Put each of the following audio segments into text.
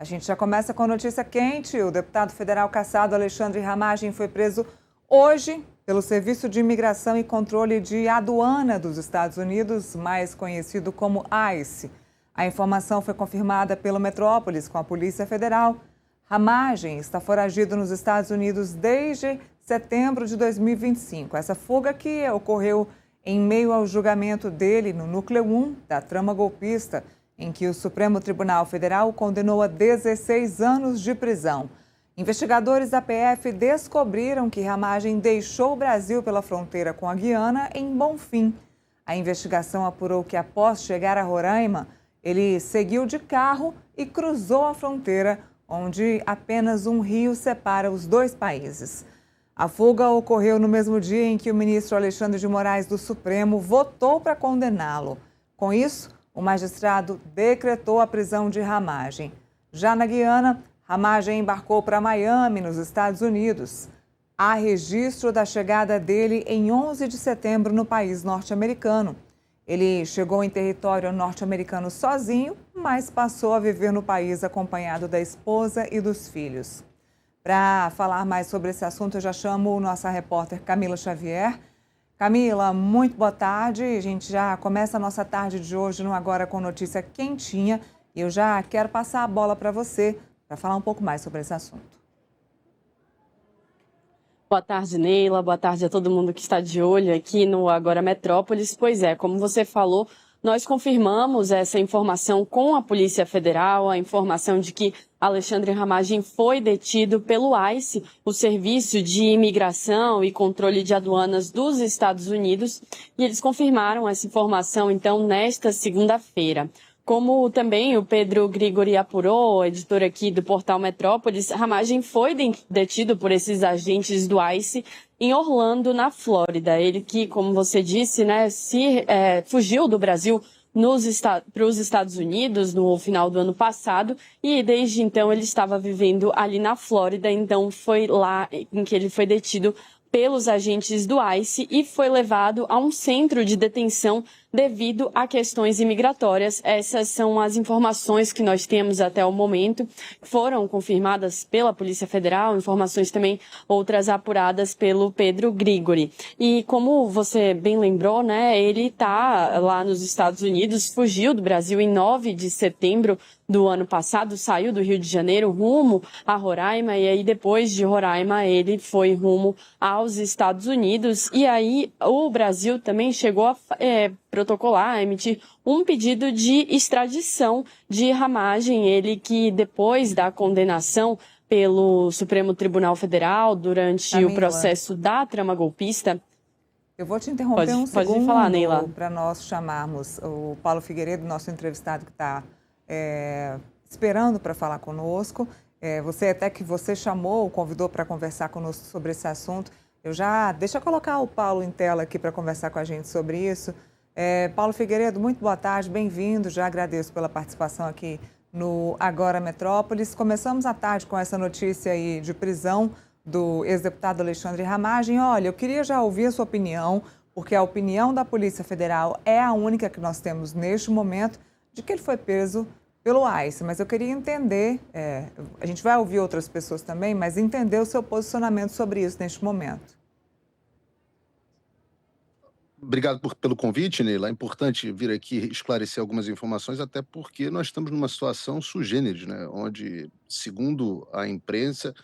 A gente já começa com notícia quente. O deputado federal cassado Alexandre Ramagem foi preso hoje pelo Serviço de Imigração e Controle de Aduana dos Estados Unidos, mais conhecido como ICE. A informação foi confirmada pelo Metrópolis com a Polícia Federal. Ramagem está foragido nos Estados Unidos desde setembro de 2025. Essa fuga que ocorreu em meio ao julgamento dele no Núcleo 1 da trama golpista, em que o Supremo Tribunal Federal o condenou a 16 anos de prisão. Investigadores da PF descobriram que Ramagem deixou o Brasil pela fronteira com a Guiana em Bonfim. A investigação apurou que, após chegar a Roraima, ele seguiu de carro e cruzou a fronteira, onde apenas um rio separa os dois países. A fuga ocorreu no mesmo dia em que o ministro Alexandre de Moraes do Supremo votou para condená-lo. Com isso, o magistrado decretou a prisão de Ramagem. Já na Guiana, Ramagem embarcou para Miami, nos Estados Unidos. Há registro da chegada dele em 11 de setembro no país norte-americano. Ele chegou em território norte-americano sozinho, mas passou a viver no país acompanhado da esposa e dos filhos. Para falar mais sobre esse assunto, eu já chamo nossa repórter Camila Xavier. Camila, muito boa tarde. A gente já começa a nossa tarde de hoje no Agora com notícia quentinha. E eu já quero passar a bola para você para falar um pouco mais sobre esse assunto. Boa tarde, Neila. Boa tarde a todo mundo que está de olho aqui no Agora Metrópolis. Pois é, como você falou, nós confirmamos essa informação com a Polícia Federal, a informação de que Alexandre Ramagem foi detido pelo ICE, o Serviço de Imigração e Controle de Aduanas dos Estados Unidos, e eles confirmaram essa informação, então, nesta segunda-feira. Como também o Pedro Grigori apurou, editor aqui do portal Metrópolis, Ramagem foi detido por esses agentes do ICE em Orlando, na Flórida. Ele que, como você disse, fugiu do Brasil para os Estados Unidos no final do ano passado e desde então ele estava vivendo ali na Flórida, então foi lá em que ele foi detido pelos agentes do ICE e foi levado a um centro de detenção devido a questões imigratórias. Essas são as informações que nós temos até o momento. Foram confirmadas pela Polícia Federal, informações também outras apuradas pelo Pedro Grigori. E como você bem lembrou, ele está lá nos Estados Unidos, fugiu do Brasil em 9 de setembro do ano passado, saiu do Rio de Janeiro rumo a Roraima e aí depois de Roraima ele foi rumo aos Estados Unidos e aí o Brasil também chegou a protocolar, a emitir um pedido de extradição de Ramagem, ele que depois da condenação pelo Supremo Tribunal Federal durante Camila, o processo da trama golpista. Eu vou te interromper um Pode segundo falar, Neila, para nós chamarmos o Paulo Figueiredo, nosso entrevistado que está esperando para falar conosco. Você chamou, convidou para conversar conosco sobre esse assunto. Deixa eu colocar o Paulo em tela aqui para conversar com a gente sobre isso. Paulo Figueiredo, muito boa tarde, bem-vindo. Já agradeço pela participação aqui no Agora Metrópolis. Começamos a tarde com essa notícia aí de prisão do ex-deputado Alexandre Ramagem. Olha, eu queria já ouvir a sua opinião, porque a opinião da Polícia Federal é a única que nós temos neste momento de que ele foi preso pelo ICE. Mas eu queria entender, a gente vai ouvir outras pessoas também, mas entender o seu posicionamento sobre isso neste momento. Obrigado pelo convite, Neila. É importante vir aqui esclarecer algumas informações, até porque nós estamos numa situação sui generis, onde, segundo a imprensa,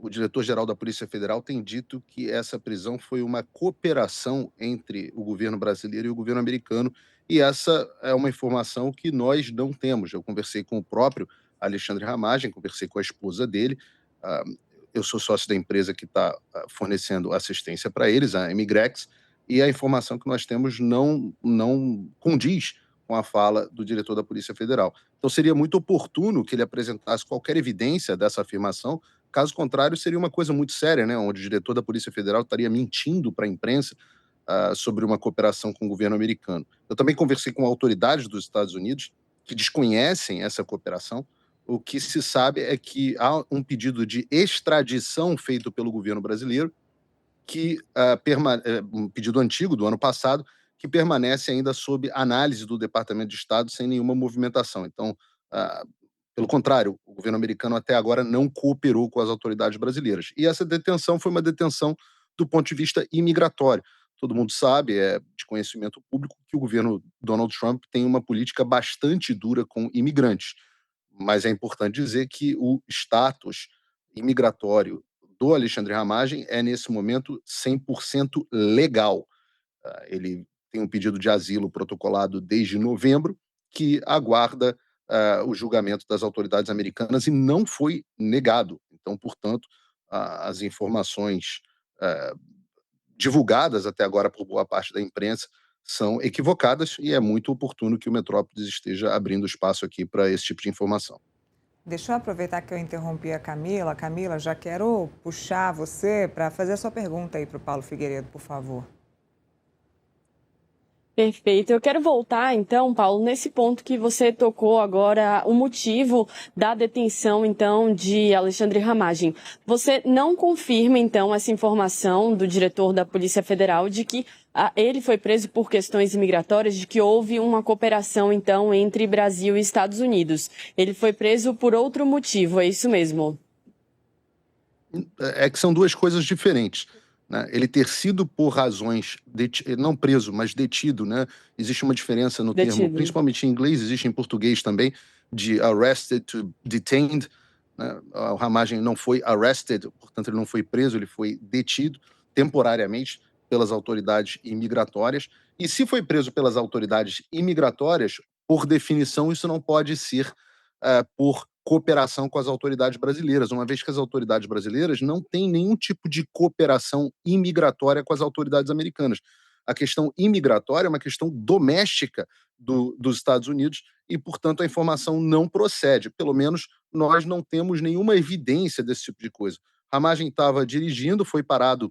o diretor-geral da Polícia Federal tem dito que essa prisão foi uma cooperação entre o governo brasileiro e o governo americano, e essa é uma informação que nós não temos. Eu conversei com o próprio Alexandre Ramagem, conversei com a esposa dele, ah, eu sou sócio da empresa que está fornecendo assistência para eles, a Emigrex, e a informação que nós temos não condiz com a fala do diretor da Polícia Federal. Então seria muito oportuno que ele apresentasse qualquer evidência dessa afirmação. Caso contrário, seria uma coisa muito séria, onde o diretor da Polícia Federal estaria mentindo para a imprensa sobre uma cooperação com o governo americano. Eu também conversei com autoridades dos Estados Unidos que desconhecem essa cooperação. O que se sabe é que há um pedido de extradição feito pelo governo brasileiro, que um pedido antigo do ano passado, que permanece ainda sob análise do Departamento de Estado sem nenhuma movimentação. Então, Pelo contrário, o governo americano até agora não cooperou com as autoridades brasileiras. E essa detenção foi uma detenção do ponto de vista imigratório. Todo mundo sabe, é de conhecimento público, que o governo Donald Trump tem uma política bastante dura com imigrantes. Mas é importante dizer que o status imigratório do Alexandre Ramagem é, nesse momento, 100% legal. Ele tem um pedido de asilo protocolado desde novembro, que aguarda o julgamento das autoridades americanas e não foi negado. Então, portanto, as informações divulgadas até agora por boa parte da imprensa são equivocadas e é muito oportuno que o Metrópolis esteja abrindo espaço aqui para esse tipo de informação. Deixa eu aproveitar que eu interrompi a Camila. Camila, já quero puxar você para fazer a sua pergunta aí para o Paulo Figueiredo, por favor. Perfeito. Eu quero voltar, então, Paulo, nesse ponto que você tocou agora, o motivo da detenção, então, de Alexandre Ramagem. Você não confirma, então, essa informação do diretor da Polícia Federal de que ele foi preso por questões imigratórias, de que houve uma cooperação, então, entre Brasil e Estados Unidos. Ele foi preso por outro motivo, é isso mesmo? É que são duas coisas diferentes. Né? Ele ter sido por razões, não preso, mas detido, né? Existe uma diferença no termo, principalmente em inglês, existe em português também, de arrested to detained. Né? O Ramagem não foi arrested, portanto ele não foi preso, ele foi detido temporariamente pelas autoridades imigratórias. E se foi preso pelas autoridades imigratórias, por definição, isso não pode ser por cooperação com as autoridades brasileiras, uma vez que as autoridades brasileiras não têm nenhum tipo de cooperação imigratória com as autoridades americanas. A questão imigratória é uma questão doméstica dos Estados Unidos e, portanto, a informação não procede. Pelo menos nós não temos nenhuma evidência desse tipo de coisa. Ramagem estava dirigindo, foi parado,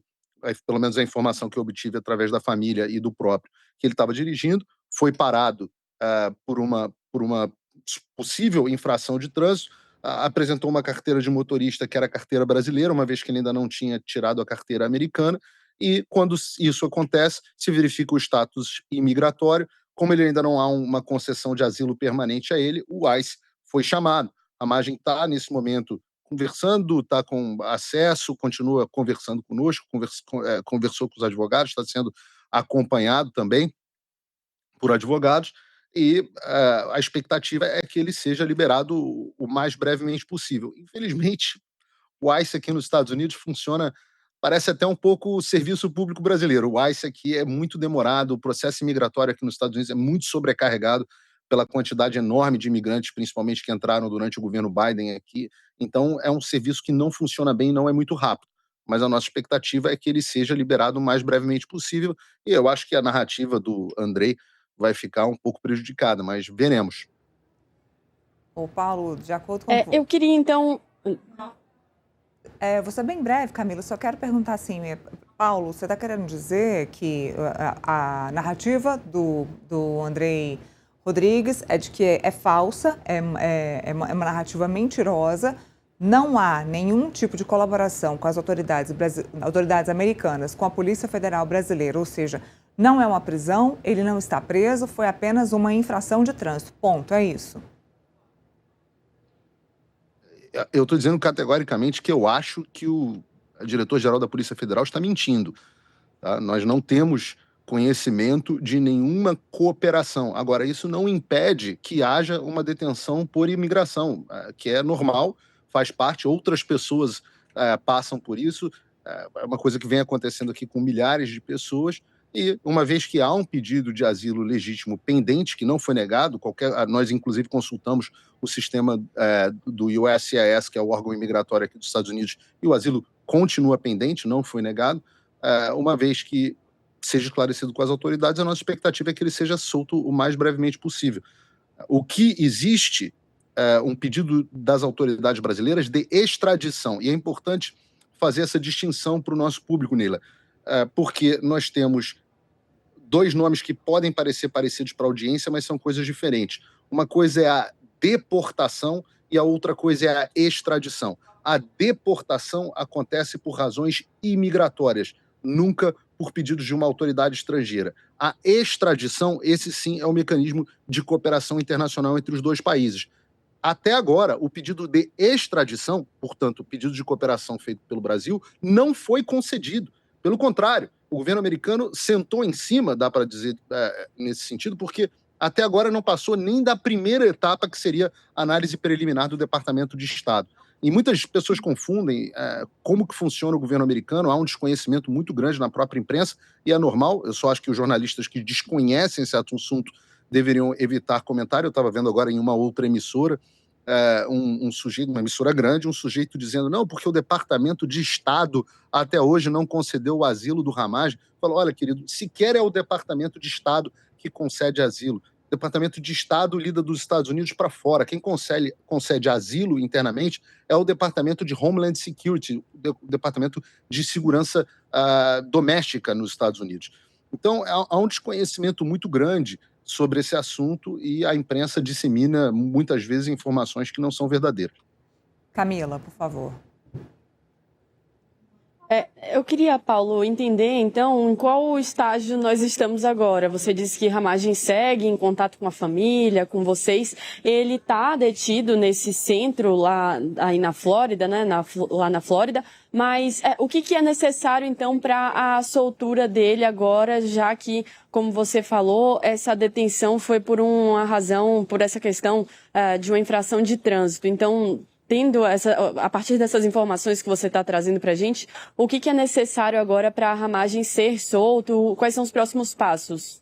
pelo menos a informação que eu obtive através da família e do próprio, que ele estava dirigindo, foi parado por uma possível infração de trânsito, apresentou uma carteira de motorista que era carteira brasileira, uma vez que ele ainda não tinha tirado a carteira americana, e quando isso acontece, se verifica o status imigratório. Como ele ainda não há uma concessão de asilo permanente a ele, o ICE foi chamado. A Ramagem está, nesse momento, conversando, está com acesso, continua conversando conosco, conversou com os advogados, está sendo acompanhado também por advogados, e a expectativa é que ele seja liberado o mais brevemente possível. Infelizmente, o ICE aqui nos Estados Unidos funciona, parece até um pouco o serviço público brasileiro. O ICE aqui é muito demorado, o processo imigratório aqui nos Estados Unidos é muito sobrecarregado pela quantidade enorme de imigrantes, principalmente que entraram durante o governo Biden aqui. Então, é um serviço que não funciona bem, não é muito rápido. Mas a nossa expectativa é que ele seja liberado o mais brevemente possível. E eu acho que a narrativa do Andrei vai ficar um pouco prejudicada, mas veremos. Ô, Paulo, de acordo com... Eu queria, então... vou ser bem breve, Camila, só quero perguntar assim, Paulo, você está querendo dizer que a narrativa do Andrei Rodrigues é de que é falsa, é uma narrativa mentirosa, não há nenhum tipo de colaboração com as autoridades americanas, com a Polícia Federal Brasileira, ou seja, não é uma prisão, ele não está preso, foi apenas uma infração de trânsito. Ponto, é isso. Eu estou dizendo categoricamente que eu acho que o diretor-geral da Polícia Federal está mentindo. Tá? Nós não temos conhecimento de nenhuma cooperação. Agora, isso não impede que haja uma detenção por imigração, que é normal, faz parte, outras pessoas passam por isso, é uma coisa que vem acontecendo aqui com milhares de pessoas. E, uma vez que há um pedido de asilo legítimo pendente, que não foi negado, nós, inclusive, consultamos o sistema do USCIS, que é o órgão imigratório aqui dos Estados Unidos, e o asilo continua pendente, não foi negado. Uma vez que seja esclarecido com as autoridades, a nossa expectativa é que ele seja solto o mais brevemente possível. O que existe um pedido das autoridades brasileiras de extradição, e é importante fazer essa distinção para o nosso público, Neila, porque nós temos dois nomes que podem parecer parecidos para a audiência, mas são coisas diferentes. Uma coisa é a deportação e a outra coisa é a extradição. A deportação acontece por razões imigratórias, nunca por pedidos de uma autoridade estrangeira. A extradição, esse sim é o mecanismo de cooperação internacional entre os dois países. até agora, o pedido de extradição, portanto, o pedido de cooperação feito pelo Brasil, não foi concedido. Pelo contrário, o governo americano sentou em cima, dá para dizer nesse sentido, porque até agora não passou nem da primeira etapa, que seria a análise preliminar do Departamento de Estado. E muitas pessoas confundem como que funciona o governo americano, há um desconhecimento muito grande na própria imprensa, e é normal, eu só acho que os jornalistas que desconhecem esse assunto deveriam evitar comentário. Eu estava vendo agora em uma outra emissora, um sujeito, uma emissora grande, um sujeito dizendo, não, porque o Departamento de Estado até hoje não concedeu o asilo do Ramagem. Falou, olha, querido, sequer é o Departamento de Estado que concede asilo. O Departamento de Estado lida dos Estados Unidos para fora. Quem concede asilo internamente é o Departamento de Homeland Security, o Departamento de Segurança Doméstica nos Estados Unidos. Então, há um desconhecimento muito grande sobre esse assunto e a imprensa dissemina muitas vezes informações que não são verdadeiras. Camila, por favor. Eu queria, Paulo, entender, então, em qual estágio nós estamos agora. Você disse que Ramagem segue em contato com a família, com vocês. Ele está detido nesse centro lá aí na Flórida, né? Lá na Flórida. Mas o que é necessário, então, para a soltura dele agora, já que, como você falou, essa detenção foi por uma razão, por essa questão de uma infração de trânsito. Então, a partir dessas informações que você está trazendo para a gente, o que é necessário agora para a Ramagem ser solto? Quais são os próximos passos?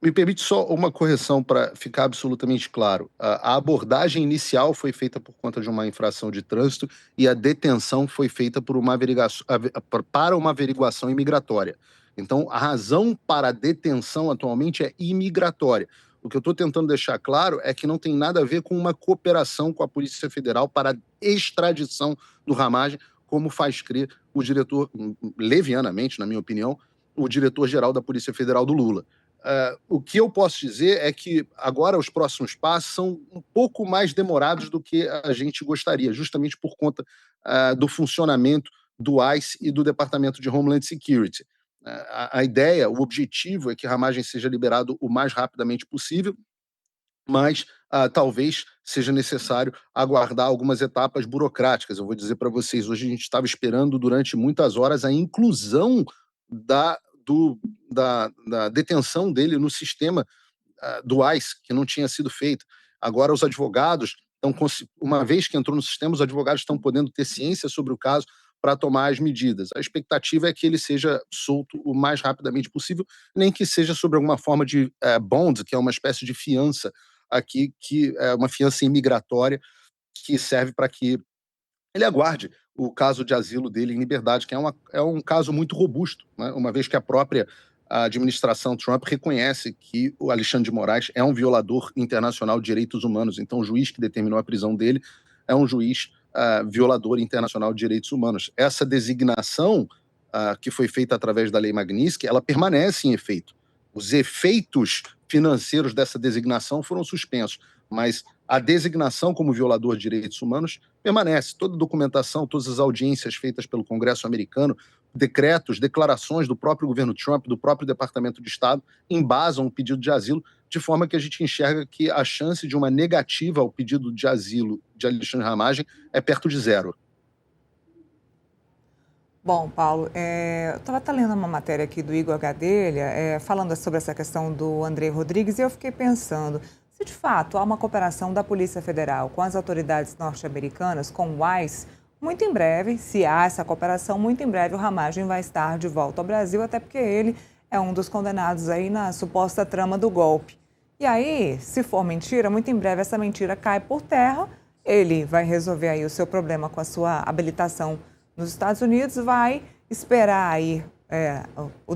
Me permite só uma correção para ficar absolutamente claro. A abordagem inicial foi feita por conta de uma infração de trânsito e a detenção foi feita para uma averiguação imigratória. Então, a razão para a detenção atualmente é imigratória. O que eu estou tentando deixar claro é que não tem nada a ver com uma cooperação com a Polícia Federal para a extradição do Ramagem, como faz crer o diretor, levianamente, na minha opinião, o diretor-geral da Polícia Federal do Lula. O que eu posso dizer é que agora os próximos passos são um pouco mais demorados do que a gente gostaria, justamente por conta do funcionamento do ICE e do Departamento de Homeland Security. A ideia, o objetivo é que Ramagem seja liberado o mais rapidamente possível, mas talvez seja necessário aguardar algumas etapas burocráticas. Eu vou dizer para vocês, hoje a gente estava esperando durante muitas horas a inclusão da detenção dele no sistema do ICE, que não tinha sido feita. Agora os advogados, uma vez que entrou no sistema, os advogados estão podendo ter ciência sobre o caso para tomar as medidas. A expectativa é que ele seja solto o mais rapidamente possível, nem que seja sobre alguma forma de bond, que é uma espécie de fiança aqui, que é uma fiança imigratória que serve para que ele aguarde o caso de asilo dele em liberdade, que é um caso muito robusto, né? Uma vez que a própria administração Trump reconhece que o Alexandre de Moraes é um violador internacional de direitos humanos. Então, o juiz que determinou a prisão dele é um juiz violador internacional de direitos humanos. Essa designação que foi feita através da Lei Magnitsky, ela permanece em efeito. Os efeitos financeiros dessa designação foram suspensos, mas a designação como violador de direitos humanos permanece. Toda a documentação, todas as audiências feitas pelo Congresso americano, decretos, declarações do próprio governo Trump, do próprio Departamento de Estado, embasam o pedido de asilo, de forma que a gente enxerga que a chance de uma negativa ao pedido de asilo de Alexandre Ramagem é perto de zero. Bom, Paulo, eu estava lendo uma matéria aqui do Igor Gadelha, falando sobre essa questão do André Rodrigues, e eu fiquei pensando, se de fato há uma cooperação da Polícia Federal com as autoridades norte-americanas, com o ICE, muito em breve, se há essa cooperação, muito em breve o Ramagem vai estar de volta ao Brasil, até porque ele é um dos condenados aí na suposta trama do golpe. E aí, se for mentira, muito em breve essa mentira cai por terra, ele vai resolver aí o seu problema com a sua habilitação nos Estados Unidos, vai esperar aí o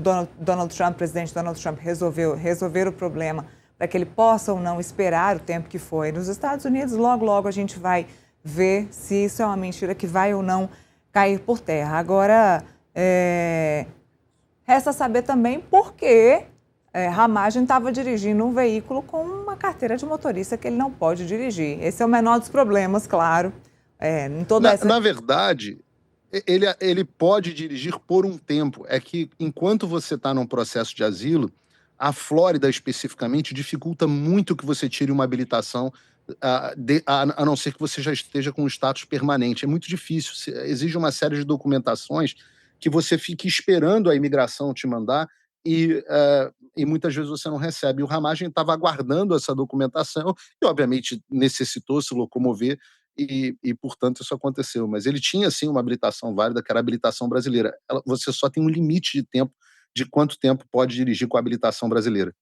presidente Donald Trump resolver o problema para que ele possa ou não esperar o tempo que foi nos Estados Unidos. Logo, logo a gente vai ver se isso é uma mentira que vai ou não cair por terra. Agora, resta saber também por que Ramagem estava dirigindo um veículo com uma carteira de motorista que ele não pode dirigir. Esse é o menor dos problemas, claro. Na verdade, ele pode dirigir por um tempo. É que enquanto você está num processo de asilo, a Flórida especificamente dificulta muito que você tire uma habilitação a não ser que você já esteja com um status permanente. É muito difícil, exige uma série de documentações que você fique esperando a imigração te mandar e muitas vezes você não recebe. O Ramagem estava aguardando essa documentação e, obviamente, necessitou se locomover portanto, isso aconteceu. Mas ele tinha, sim, uma habilitação válida, que era a habilitação brasileira. Você só tem um limite de tempo, de quanto tempo pode dirigir com a habilitação brasileira.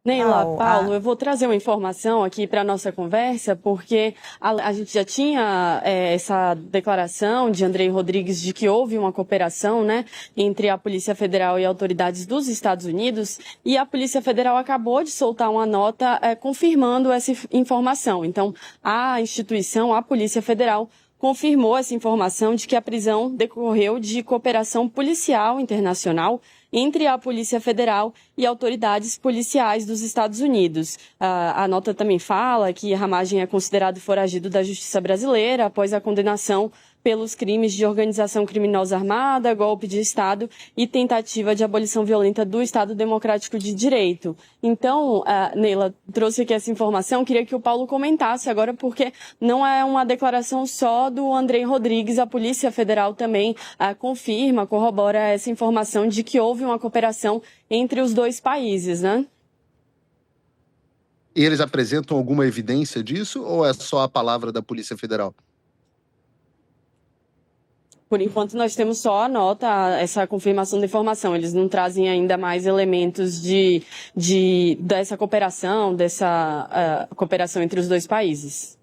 Neila, Paulo, eu vou trazer uma informação aqui para a nossa conversa, porque a gente já tinha essa declaração de Andrei Rodrigues de que houve uma cooperação, né, entre a Polícia Federal e autoridades dos Estados Unidos, e a Polícia Federal acabou de soltar uma nota confirmando essa informação. Então, a instituição, a Polícia Federal, confirmou essa informação de que a prisão decorreu de cooperação policial internacional entre a Polícia Federal e autoridades policiais dos Estados Unidos. A nota também fala que Ramagem é considerado foragido da justiça brasileira após a condenação pelos crimes de organização criminosa armada, golpe de Estado e tentativa de abolição violenta do Estado Democrático de Direito. Então, Neila trouxe aqui essa informação, queria que o Paulo comentasse agora, porque não é uma declaração só do Andrei Rodrigues, a Polícia Federal também confirma, corrobora essa informação de que houve uma cooperação entre os dois países, né? E eles apresentam alguma evidência disso ou é só a palavra da Polícia Federal? Por enquanto, nós temos só a nota, essa confirmação da informação. Eles não trazem ainda mais elementos dessa cooperação, cooperação entre os dois países.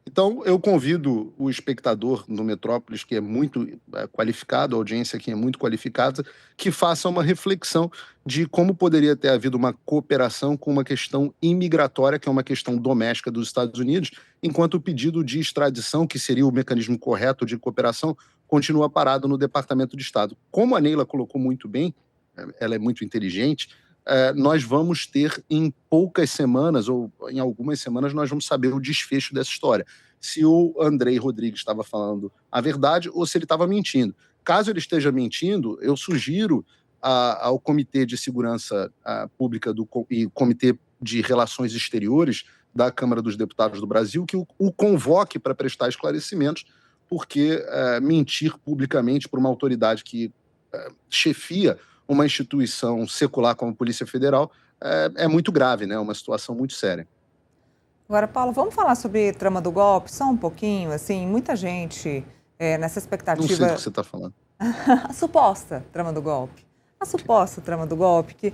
Então, eu convido o espectador no Metrópolis, que é muito qualificado, a audiência aqui é muito qualificada, que faça uma reflexão de como poderia ter havido uma cooperação com uma questão imigratória, que é uma questão doméstica dos Estados Unidos, enquanto o pedido de extradição, que seria o mecanismo correto de cooperação, continua parado no Departamento de Estado. Como a Neila colocou muito bem, ela é muito inteligente, nós vamos ter em poucas semanas, ou em algumas semanas, nós vamos saber o desfecho dessa história. Se o Andrei Rodrigues estava falando a verdade ou se ele estava mentindo. Caso ele esteja mentindo, eu sugiro ao Comitê de Segurança Pública e Comitê de Relações Exteriores da Câmara dos Deputados do Brasil que o convoque para prestar esclarecimentos, porque mentir publicamente para uma autoridade que chefia uma instituição secular como a Polícia Federal é muito grave, né? É uma situação muito séria. Agora, Paulo, vamos falar sobre trama do golpe, só um pouquinho, assim, muita gente nessa expectativa... Não sei do que você está falando. A suposta trama do golpe. A suposta trama do golpe, que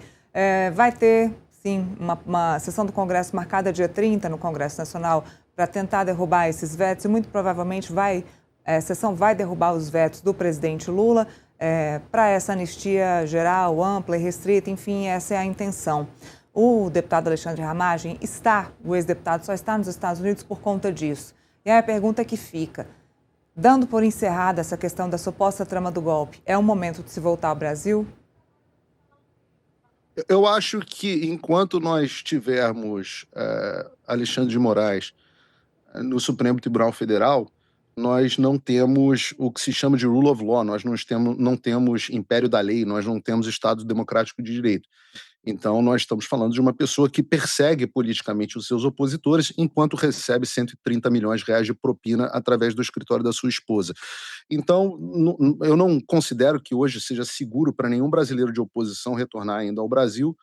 vai ter, sim, uma sessão do Congresso marcada dia 30 no Congresso Nacional para tentar derrubar esses vetos e muito provavelmente a sessão vai derrubar os vetos do presidente Lula para essa anistia geral, ampla e restrita, enfim, essa é a intenção. O deputado Alexandre Ramagem o ex-deputado só está nos Estados Unidos por conta disso. E aí a pergunta que fica, dando por encerrada essa questão da suposta trama do golpe, é o momento de se voltar ao Brasil? Eu acho que enquanto nós tivermos Alexandre de Moraes no Supremo Tribunal Federal, nós não temos o que se chama de rule of law, nós não temos império da lei, nós não temos Estado democrático de direito. Então, nós estamos falando de uma pessoa que persegue politicamente os seus opositores enquanto recebe 130 milhões de reais de propina através do escritório da sua esposa. Então, eu não considero que hoje seja seguro para nenhum brasileiro de oposição retornar ainda ao Brasil.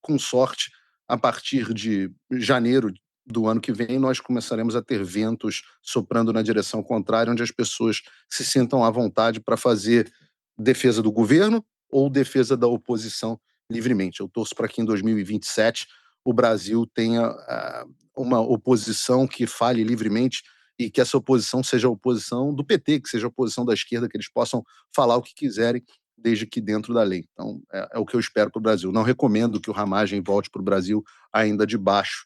Com sorte, a partir de janeiro do ano que vem, nós começaremos a ter ventos soprando na direção contrária, onde as pessoas se sintam à vontade para fazer defesa do governo ou defesa da oposição livremente. Eu torço para que em 2027 o Brasil tenha uma oposição que fale livremente e que essa oposição seja a oposição do PT, que seja a oposição da esquerda, que eles possam falar o que quiserem, desde que dentro da lei. Então, é o que eu espero para o Brasil. Não recomendo que o Ramagem volte para o Brasil ainda de baixo,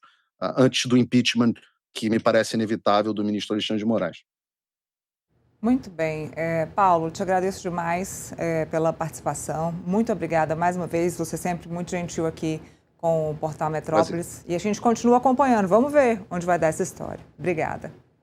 antes do impeachment, que me parece inevitável, do ministro Alexandre de Moraes. Muito bem. Paulo, te agradeço demais pela participação. Muito obrigada mais uma vez. Você sempre muito gentil aqui com o Portal Metrópolis. E a gente continua acompanhando. Vamos ver onde vai dar essa história. Obrigada.